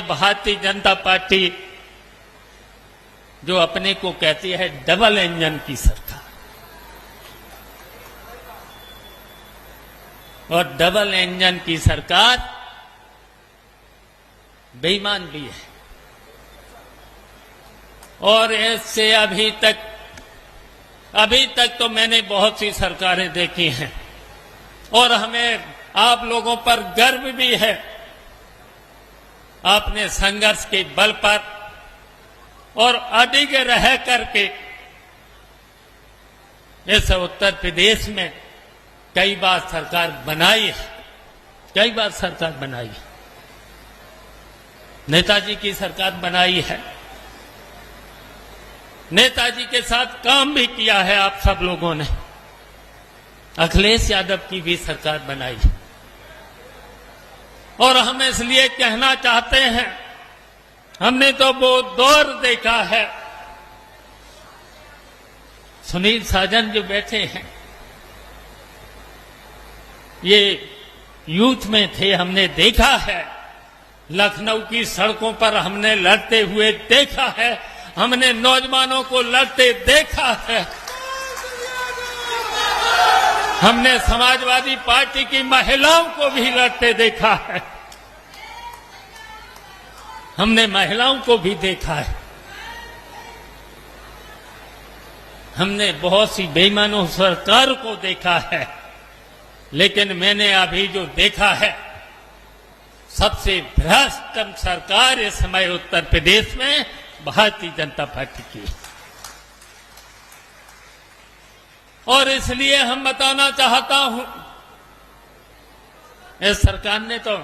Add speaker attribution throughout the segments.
Speaker 1: Bharatiya Janata party जो अपने को कहती है डबल इंजन की सरकार, और डबल इंजन की सरकार बेईमान भी है। और इससे अभी तक तो मैंने बहुत सी सरकारें देखी हैं और हमें आप लोगों पर गर्व भी है। आपने संघर्ष के बल पर और अडिग रह करके इस उत्तर प्रदेश में कई बार सरकार बनाई है, कई बार सरकार बनाई है। नेताजी की सरकार बनाई है, नेताजी के साथ काम भी किया है आप सब लोगों ने। अखिलेश यादव की भी सरकार बनाई है और हम इसलिए कहना चाहते हैं, हमने तो वो दौर देखा है। सुनील साजन जो बैठे हैं, ये यूथ में थे, हमने देखा है। लखनऊ की सड़कों पर हमने लड़ते हुए देखा है, हमने नौजवानों को लड़ते देखा है। हमने समाजवादी पार्टी की महिलाओं को भी लड़ते देखा है, हमने महिलाओं को भी देखा है। हमने बहुत सी बेईमानों सरकार को देखा है, लेकिन मैंने अभी जो देखा है, सबसे भ्रष्ट सरकार इस समय उत्तर प्रदेश में भारतीय जनता पार्टी की। और इसलिए हम बताना चाहता हूं, इस सरकार ने तो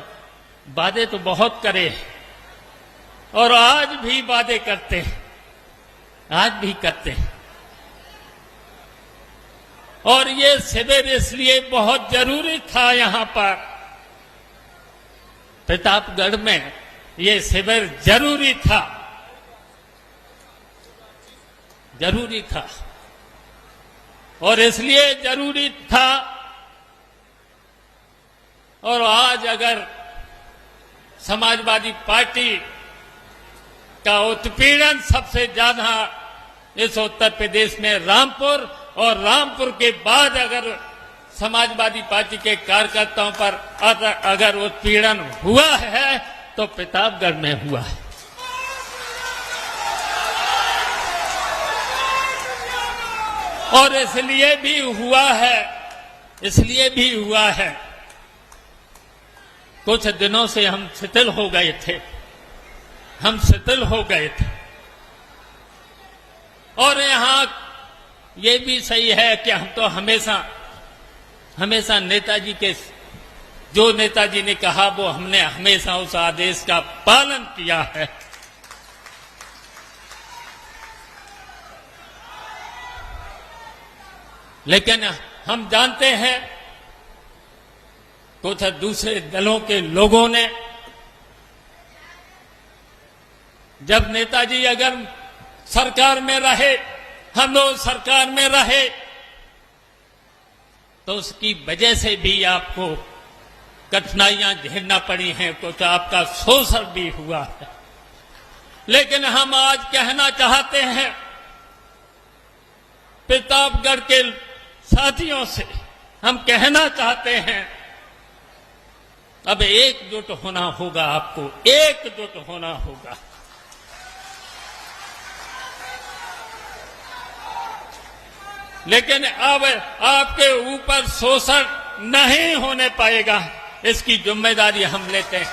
Speaker 1: वादे तो बहुत करे और आज भी वादे करते हैं, आज भी करते हैं। और ये शिविर इसलिए बहुत जरूरी था। यहां पर प्रतापगढ़ में ये शिविर जरूरी था, जरूरी था। और इसलिए जरूरी था, और आज अगर समाजवादी पार्टी का उत्पीड़न सबसे ज्यादा इस उत्तर प्रदेश में रामपुर, और रामपुर के बाद अगर समाजवादी पार्टी के कार्यकर्ताओं पर अगर उत्पीड़न हुआ है तो प्रतापगढ़ में हुआ है। और इसलिए भी हुआ है, इसलिए भी हुआ है, कुछ दिनों से हम शिथिल हो गए थे, हम शिथिल हो गए थे। और यहां ये भी सही है कि हम तो हमेशा नेताजी के, जो नेताजी ने कहा वो हमने हमेशा उस आदेश का पालन किया है। लेकिन हम जानते हैं कुछ दूसरे दलों के लोगों ने, जब नेताजी अगर सरकार में रहे, हम लोग सरकार में रहे, तो उसकी वजह से भी आपको कठिनाइयां झेलना पड़ी हैं, कुछ आपका शोषण भी हुआ है। लेकिन हम आज कहना चाहते हैं प्रतापगढ़ के साथियों से, हम कहना चाहते हैं अब एकजुट होना होगा, आपको एकजुट होना होगा। लेकिन अब आपके ऊपर शोषण नहीं होने पाएगा, इसकी जिम्मेदारी हम लेते हैं।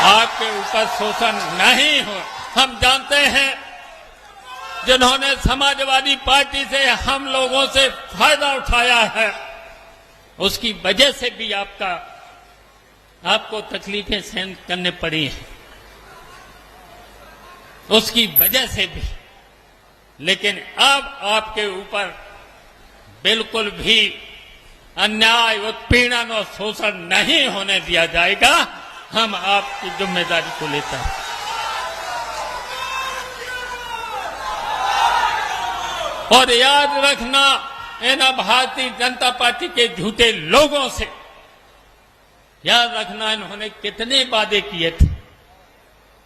Speaker 1: आपके ऊपर शोषण नहीं हो। हम जानते हैं जिन्होंने समाजवादी पार्टी से हम लोगों से फायदा उठाया है, उसकी वजह से भी आपको तकलीफें सहन करने पड़ी हैं, उसकी वजह से भी। लेकिन अब आपके ऊपर बिल्कुल भी अन्याय, उत्पीड़न और शोषण नहीं होने दिया जाएगा। हम आपकी जिम्मेदारी को लेते हैं। और याद रखना, इन भारतीय जनता पार्टी के झूठे लोगों से याद रखना, इन्होंने कितने वादे किए थे,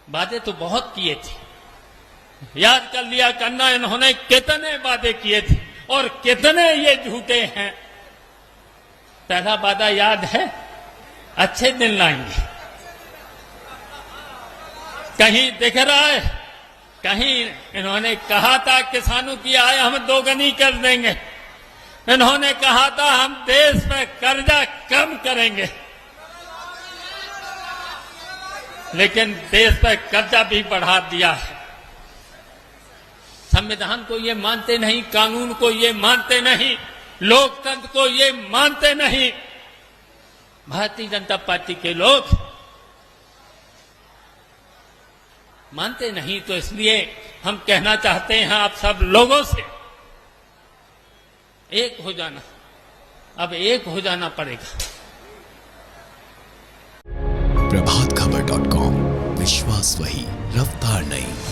Speaker 1: वादे तो बहुत किए थे। याद कर लिया करना, इन्होंने कितने वादे किए थे और कितने ये झूठे हैं। पहला वादा याद है, अच्छे दिन लाएंगे। कहीं दिख रहा है, कहीं इन्होंने कहा था किसानों की आय हम दोगुनी कर देंगे। इन्होंने कहा था हम देश में कर्जा कम करेंगे, लेकिन देश पर कर्जा भी बढ़ा दिया है। संविधान को ये मानते नहीं, कानून को ये मानते नहीं, लोकतंत्र को ये मानते नहीं। भारतीय जनता पार्टी के लोग मानते नहीं, तो इसलिए हम कहना चाहते हैं आप सब लोगों से, एक हो जाना, अब एक हो जाना पड़ेगा।
Speaker 2: प्रभातखबर.com, विश्वास वही, रफ्तार नहीं।